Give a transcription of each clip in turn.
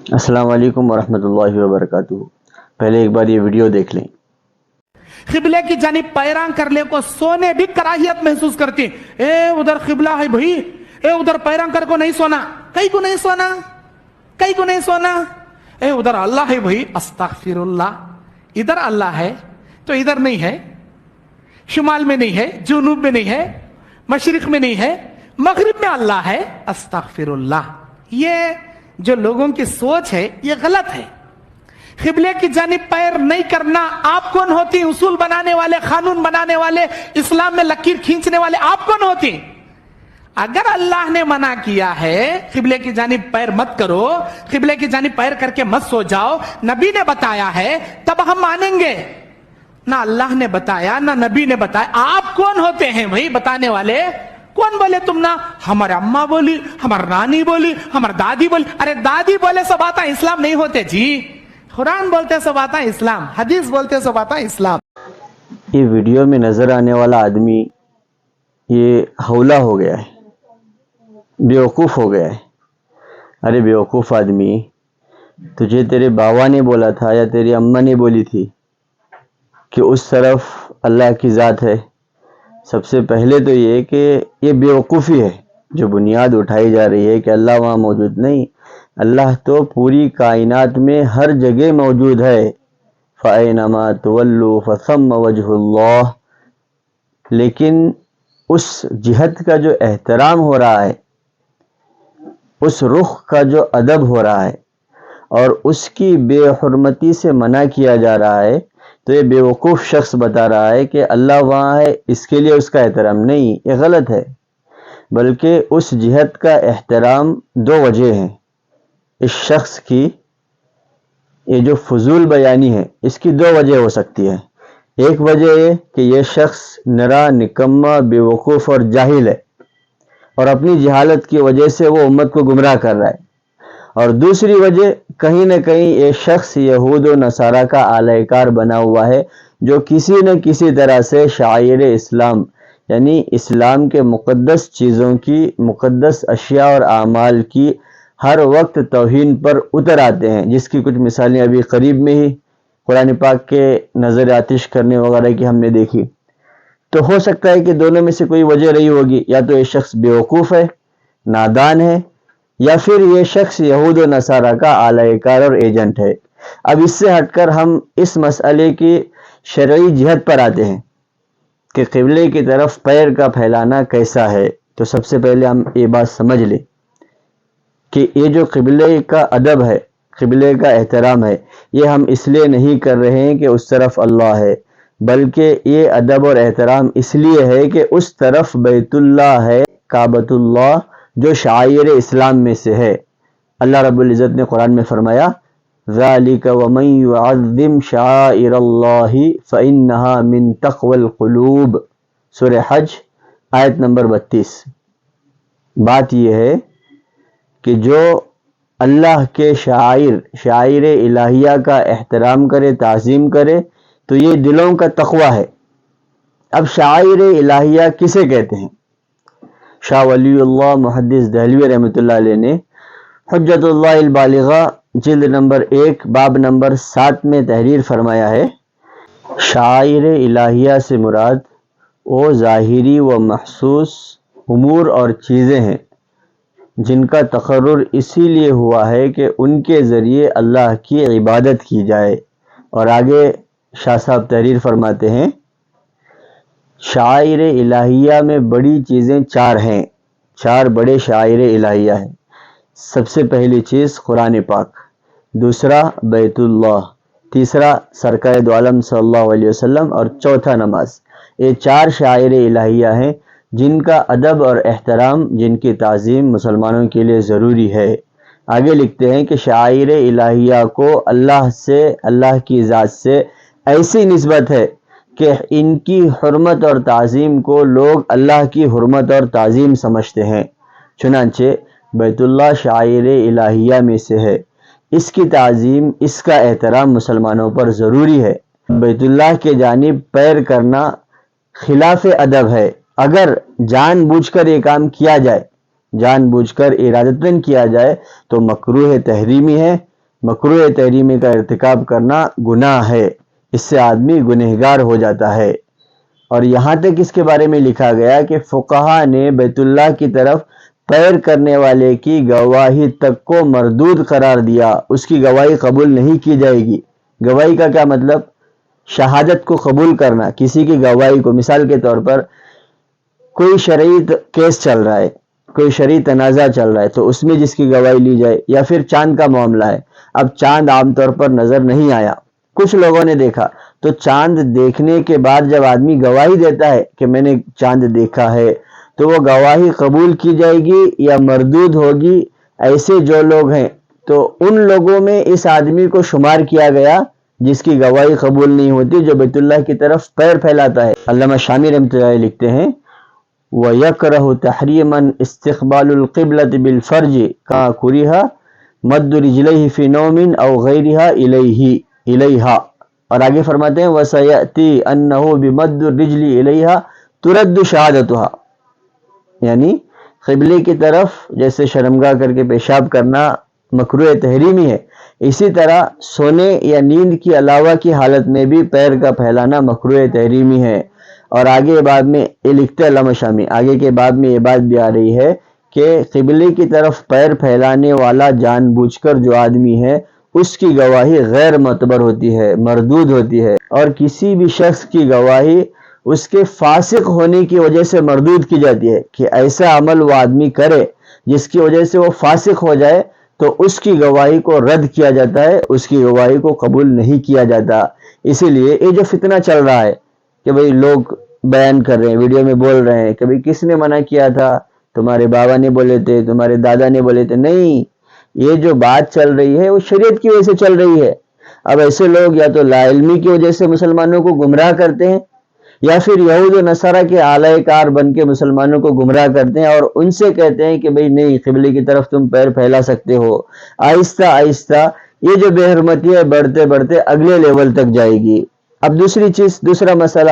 السلام علیکم ورحمۃ اللہ وبرکاتہ۔ پہلے ایک بار یہ ویڈیو دیکھ لیں۔ قبلے کی جانب پیراں کرنے کو سونے بھی کراہیت محسوس کرتے ہیں۔ اے ادھر قبلہ ہے بھائی، اے ادھر پیراں کر کو نہیں سونا، کئی کو نہیں سونا، کئی کو نہیں سونا۔ اے ادھر اللہ ہے بھائی، استغفر اللہ، ادھر اللہ ہے تو ادھر نہیں ہے، شمال میں نہیں ہے، جنوب میں نہیں ہے، مشرق میں نہیں ہے، مغرب میں اللہ ہے، استغفر اللہ۔ یہ جو لوگوں کی سوچ ہے یہ غلط ہے۔ قبلے کی جانب پیر نہیں کرنا آپ کون ہوتی؟ اصول بنانے والے، قانون بنانے والے، اسلام میں لکیر کھینچنے والے آپ کون ہوتی؟ اگر اللہ نے منع کیا ہے قبلے کی جانب پیر مت کرو، قبلے کی جانب پیر کر کے مت سو جاؤ، نبی نے بتایا ہے تب ہم مانیں گے۔ نہ اللہ نے بتایا نہ نبی نے بتایا، آپ کون ہوتے ہیں بھائی بتانے والے؟ کون بولے تم نہ ہمارے اماں بولی، ہماری نانی بولی، ہماری دادی بولی؟ ارے دادی بولے سب آتا اسلام نہیں ہوتے جی، قرآن بولتے سب آتا اسلام، حدیث بولتے سب آتا اسلام۔ یہ ویڈیو میں نظر آنے والا آدمی یہ ہولا ہو گیا ہے، بیوقوف ہو گیا ہے۔ ارے بیوقوف آدمی، تجھے تیرے باوا نے بولا تھا یا تیری اماں نے بولی تھی کہ اس طرف اللہ کی ذات ہے؟ سب سے پہلے تو یہ کہ یہ بیوقوفی ہے جو بنیاد اٹھائی جا رہی ہے کہ اللہ وہاں موجود نہیں۔ اللہ تو پوری کائنات میں ہر جگہ موجود ہے۔ فَأَيْنَمَا تُوَلُّوا فَثَمَّ وَجْهُ اللَّهِ، لیکن اس جہت کا جو احترام ہو رہا ہے، اس رخ کا جو ادب ہو رہا ہے اور اس کی بے حرمتی سے منع کیا جا رہا ہے، تو یہ بیوقوف شخص بتا رہا ہے کہ اللہ وہاں ہے، اس کے لیے اس کا احترام نہیں۔ یہ غلط ہے، بلکہ اس جہت کا احترام دو وجہ ہیں۔ اس شخص کی یہ جو فضول بیانی ہے اس کی دو وجہ ہو سکتی ہے۔ ایک وجہ یہ کہ یہ شخص نرا، نکما، بیوقوف اور جاہل ہے اور اپنی جہالت کی وجہ سے وہ امت کو گمراہ کر رہا ہے، اور دوسری وجہ کہیں نہ کہیں یہ شخص یہود و نصارہ کا اعلی کار بنا ہوا ہے، جو کسی نہ کسی طرح سے شعائر اسلام یعنی اسلام کے مقدس چیزوں کی، مقدس اشیاء اور اعمال کی ہر وقت توہین پر اتر آتے ہیں، جس کی کچھ مثالیں ابھی قریب میں ہی قرآن پاک کے نظر آتش کرنے وغیرہ کی ہم نے دیکھی۔ تو ہو سکتا ہے کہ دونوں میں سے کوئی وجہ رہی ہوگی، یا تو یہ شخص بیوقوف ہے، نادان ہے، یا پھر یہ شخص یہود و نصارہ کا اعلی کار اور ایجنٹ ہے۔ اب اس سے ہٹ کر ہم اس مسئلے کی شرعی جہت پر آتے ہیں کہ قبلے کی طرف پیر کا پھیلانا کیسا ہے۔ تو سب سے پہلے ہم یہ بات سمجھ لیں کہ یہ جو قبلے کا ادب ہے، قبلے کا احترام ہے، یہ ہم اس لیے نہیں کر رہے ہیں کہ اس طرف اللہ ہے، بلکہ یہ ادب اور احترام اس لیے ہے کہ اس طرف بیت اللہ ہے، کعبۃ اللہ، جو شعائر اسلام میں سے ہے۔ اللہ رب العزت نے قرآن میں فرمایا ذَلِكَ وَمَن يُعَظِّمْ شَعَائِرَ اللَّهِ فَإِنَّهَا مِن تَقْوَى الْقُلُوبِ، سورہ حج آیت نمبر 32۔ بات یہ ہے کہ جو اللہ کے شعائر الہیہ کا احترام کرے، تعظیم کرے، تو یہ دلوں کا تقوی ہے۔ اب شعائر الہیہ کسے کہتے ہیں؟ شاہ ولی اللہ محدث دہلوی رحمۃ اللہ علیہ نے حجت اللہ البالغہ جلد نمبر 1 باب نمبر 7 میں تحریر فرمایا ہے، شعائر الہیہ سے مراد وہ ظاہری و محسوس امور اور چیزیں ہیں جن کا تقرر اسی لیے ہوا ہے کہ ان کے ذریعے اللہ کی عبادت کی جائے۔ اور آگے شاہ صاحب تحریر فرماتے ہیں، شعائر الہیہ میں بڑی چیزیں چار ہیں، چار بڑے شعائر الہیہ ہیں۔ سب سے پہلی چیز قرآن پاک، دوسرا بیت اللہ، تیسرا سرکار دو عالم صلی اللہ علیہ وسلم، اور چوتھا نماز۔ یہ چار شعائر الہیہ ہیں جن کا ادب اور احترام، جن کی تعظیم مسلمانوں کے لیے ضروری ہے۔ آگے لکھتے ہیں کہ شعائر الہیہ کو اللہ سے، اللہ کی ذات سے ایسی نسبت ہے کہ ان کی حرمت اور تعظیم کو لوگ اللہ کی حرمت اور تعظیم سمجھتے ہیں۔ چنانچہ بیت اللہ شعائر الہیہ میں سے ہے، اس کی تعظیم، اس کا احترام مسلمانوں پر ضروری ہے۔ بیت اللہ کے جانب پیر کرنا خلاف ادب ہے۔ اگر جان بوجھ کر یہ کام کیا جائے، جان بوجھ کر ارادتاً کیا جائے، تو مکروہ تحریمی ہے، مکروہ تحریمی کا ارتکاب کرنا گناہ ہے، اس سے آدمی گنہگار ہو جاتا ہے۔ اور یہاں تک اس کے بارے میں لکھا گیا کہ فقہا نے بیت اللہ کی طرف پیر کرنے والے کی گواہی تک کو مردود قرار دیا، اس کی گواہی قبول نہیں کی جائے گی۔ گواہی کا کیا مطلب؟ شہادت کو قبول کرنا، کسی کی گواہی کو۔ مثال کے طور پر کوئی شرعی کیس چل رہا ہے، کوئی شرعی تنازع چل رہا ہے، تو اس میں جس کی گواہی لی جائے، یا پھر چاند کا معاملہ ہے۔ اب چاند عام طور پر نظر نہیں آیا، کچھ لوگوں نے دیکھا، تو چاند دیکھنے کے بعد جب آدمی گواہی دیتا ہے کہ میں نے چاند دیکھا ہے، تو وہ گواہی قبول کی جائے گی یا مردود ہوگی؟ ایسے جو لوگ ہیں تو ان لوگوں میں اس آدمی کو شمار کیا گیا جس کی گواہی قبول نہیں ہوتی، جو بیت اللہ کی طرف پیر پھیلاتا ہے۔ علامہ شامی رحمۃ اللہ علیہ لکھتے ہیں وَيَكْرَهُ تَحْرِيمًا اسْتِقْبَالُ الْقِبْلَةِ بِالْفَرْجِ كَمَا كُرِهَ مَدُّ رِجْلَيْهِ فِي نَوْمٍ أَوْ غَيْرِهَا إِلَيْهَا، اور آگے فرماتے ہیں وَسَيَأْتِي أَنَّهُ بِمَدُّ الرِّجْلِ إِلَيْهَا تُرَدُّ شَهَادَتُهَا، یعنی قبلے کی طرف جیسے شرمگاہ کر کے پیشاب کرنا مکروہ تحریمی ہے، اسی طرح سونے یا نیند کی علاوہ کی حالت میں بھی پیر کا پھیلانا مکروہ تحریمی ہے۔ اور آگے بعد میں یہ لکھتے علامہ شامی، آگے کے بعد میں یہ بات بھی آ رہی ہے کہ قبلے کی طرف پیر پھیلانے والا جان بوجھ کر جو آدمی ہے اس کی گواہی غیر معتبر ہوتی ہے، مردود ہوتی ہے، اور کسی بھی شخص کی گواہی اس کے فاسق ہونے کی وجہ سے مردود کی جاتی ہے، کہ ایسا عمل وہ آدمی کرے جس کی وجہ سے وہ فاسق ہو جائے تو اس کی گواہی کو رد کیا جاتا ہے، اس کی گواہی کو قبول نہیں کیا جاتا۔ اسی لیے یہ جو فتنہ چل رہا ہے کہ بھئی لوگ بیان کر رہے ہیں، ویڈیو میں بول رہے ہیں کہ بھئی کس نے منع کیا تھا؟ تمہارے بابا نے بولے تھے، تمہارے دادا نے بولے تھے۔ نہیں، یہ جو بات چل رہی ہے وہ شریعت کی وجہ سے چل رہی ہے۔ اب ایسے لوگ یا تو لا علمی کی وجہ سے مسلمانوں کو گمراہ کرتے ہیں، یا پھر یہود و نصارہ کے اعلی کار بن کے مسلمانوں کو گمراہ کرتے ہیں، اور ان سے کہتے ہیں کہ بھئی نہیں، قبلے کی طرف تم پیر پھیلا سکتے ہو۔ آہستہ آہستہ یہ جو بے حرمتی ہے بڑھتے بڑھتے اگلے لیول تک جائے گی۔ اب دوسری چیز، دوسرا مسئلہ،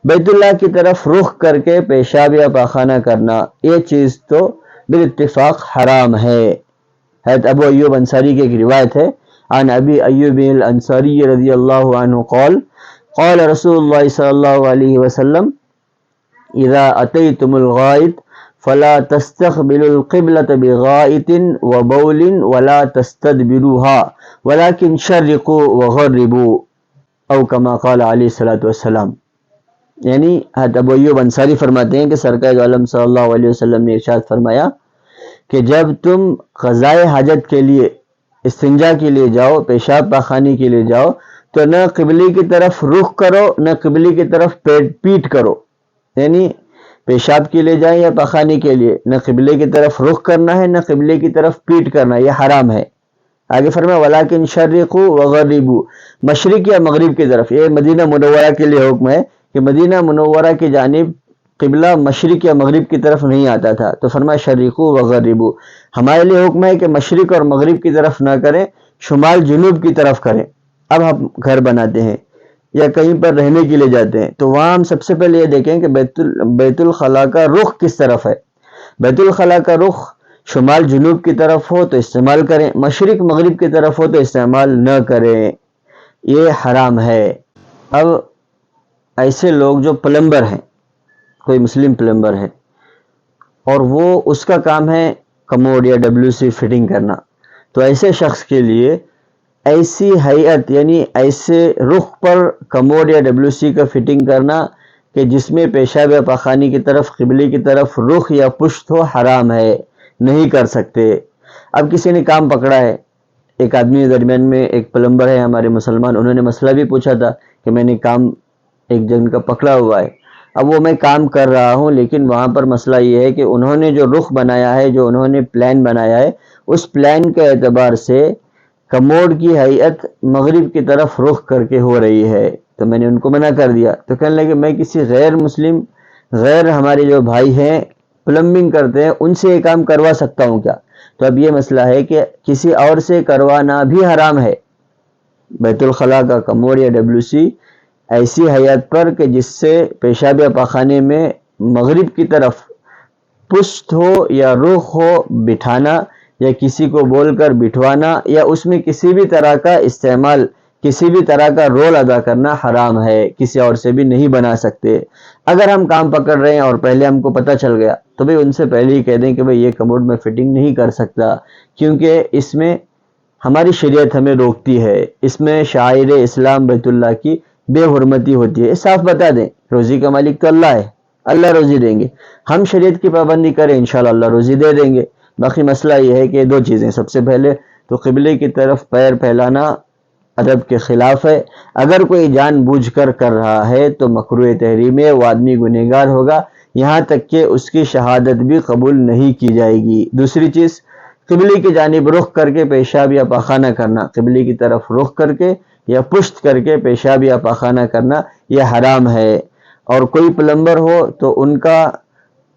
بیت اللہ کی طرف رخ کر کے پیشاب یا پاخانہ کرنا، یہ چیز تو بالاتفاق حرام ہے۔ حضرت ابو ایوب انصاری کی ایک روایت ہے، عن ابی ایوب الانصاری رضی اللہ عنہ قال قال رسول اللہ صلی اللہ علیہ وسلم اذا اتیتم الغائط فلا تستقبلوا القبلة بغائط وبول ولا تستدبروها ولكن شرقوا وغربوا، او کما قال علیہ الصلوۃ والسلام۔ یعنی حضرت ابو ایوب انصاری فرماتے ہیں کہ سرکار عالم صلی اللہ علیہ وسلم نے ارشاد فرمایا کہ جب تم قضائے حاجت کے لیے، استنجا کے لیے جاؤ، پیشاب پاخانے کے لیے جاؤ، تو نہ قبلے کی طرف رخ کرو نہ قبلے کی طرف پیٹ کرو، یعنی پیشاب کے لیے جائیں یا پاخانے کے لیے نہ قبلے کی طرف رخ کرنا ہے نہ قبلے کی طرف پیٹ کرنا، یہ حرام ہے۔ آگے فرمایا وَلَكِنْ شَرِّقُوا وَغَرِّبُوا، مشرق یا مغرب کی طرف۔ یہ مدینہ منورہ کے لیے حکم ہے کہ مدینہ منورہ کی جانب قبلہ مشرق یا مغرب کی طرف نہیں آتا تھا، تو فرمایا شَرِّقُوا وَغَرِّبُوا۔ ہمارے لیے حکم ہے کہ مشرق اور مغرب کی طرف نہ کریں، شمال جنوب کی طرف کریں۔ اب ہم گھر بناتے ہیں یا کہیں پر رہنے کے لیے جاتے ہیں تو وہاں ہم سب سے پہلے یہ دیکھیں کہ بیت الخلاء کا رخ کس طرف ہے۔ بیت الخلاء کا رخ شمال جنوب کی طرف ہو تو استعمال کریں، مشرق مغرب کی طرف ہو تو استعمال نہ کریں، یہ حرام ہے۔ اب ایسے لوگ جو پلمبر ہیں، کوئی مسلم پلمبر ہے اور وہ اس کا کام ہے کموڈ یا WC فٹنگ کرنا، تو ایسے شخص کے لیے ایسی ہیئت یعنی ایسے رخ پر کموڈ یا WC کا فٹنگ کرنا کہ جس میں پیشاب یا پاخانے کی طرف قبلے کی طرف رخ یا پشت ہو، حرام ہے، نہیں کر سکتے۔ اب کسی نے کام پکڑا ہے، ایک آدمی درمیان میں ایک پلمبر ہے ہمارے مسلمان، انہوں نے مسئلہ بھی پوچھا تھا کہ میں نے کام ایک جن کا پکڑا ہوا ہے، اب وہ میں کام کر رہا ہوں، لیکن وہاں پر مسئلہ یہ ہے کہ انہوں نے جو رخ بنایا ہے، جو انہوں نے پلان بنایا ہے، اس پلان کے اعتبار سے کموڈ کی ہیئت مغرب کی طرف رخ کر کے ہو رہی ہے، تو میں نے ان کو منع کر دیا۔ تو کہنے لگے میں کسی غیر مسلم، غیر ہمارے جو بھائی ہیں پلمبنگ کرتے ہیں، ان سے یہ کام کروا سکتا ہوں کیا؟ تو اب یہ مسئلہ ہے کہ کسی اور سے کروانا بھی حرام ہے۔ بیت الخلاء کا کموڈ یا WC ایسی حیات پر کہ جس سے پیشاب یا پاخانے میں مغرب کی طرف پشت ہو یا رخ ہو بٹھانا یا کسی کو بول کر بٹھوانا یا اس میں کسی بھی طرح کا استعمال، کسی بھی طرح کا رول ادا کرنا حرام ہے، کسی اور سے بھی نہیں بنا سکتے۔ اگر ہم کام پکڑ رہے ہیں اور پہلے ہم کو پتہ چل گیا تو بھئی ان سے پہلے ہی کہہ دیں کہ بھئی یہ کموڈ میں فٹنگ نہیں کر سکتا، کیونکہ اس میں ہماری شریعت ہمیں روکتی ہے، اس میں شاعر اسلام بیت اللہ کی بے حرمتی ہوتی ہے۔ صاف بتا دیں روزی کا مالک تو اللہ ہے، اللہ روزی دیں گے، ہم شریعت کی پابندی کریں انشاءاللہ اللہ روزی دے دیں گے۔ باقی مسئلہ یہ ہے کہ دو چیزیں، سب سے پہلے تو قبلے کی طرف پیر پھیلانا ادب کے خلاف ہے، اگر کوئی جان بوجھ کر کر رہا ہے تو مکروہ تحریم ہے، وہ آدمی گنہگار ہوگا، یہاں تک کہ اس کی شہادت بھی قبول نہیں کی جائے گی۔ دوسری چیز، قبلے کی جانب رخ کر کے پیشاب یا پاخانہ کرنا، قبلے کی طرف رخ کر کے یا پشت کر کے پیشاب یا پاخانہ کرنا یہ حرام ہے۔ اور کوئی پلمبر ہو تو ان کا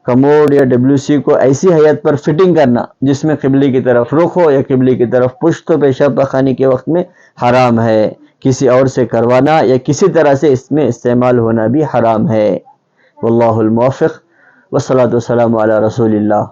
کموڈ یا WC کو ایسی حیت پر فٹنگ کرنا جس میں قبلے کی طرف رخ ہو یا قبلے کی طرف پشت ہو پیشاب پاخانے کے وقت میں حرام ہے۔ کسی اور سے کروانا یا کسی طرح سے اس میں استعمال ہونا بھی حرام ہے۔ واللہ الموفق، والصلاۃ والسلام علی رسول اللہ۔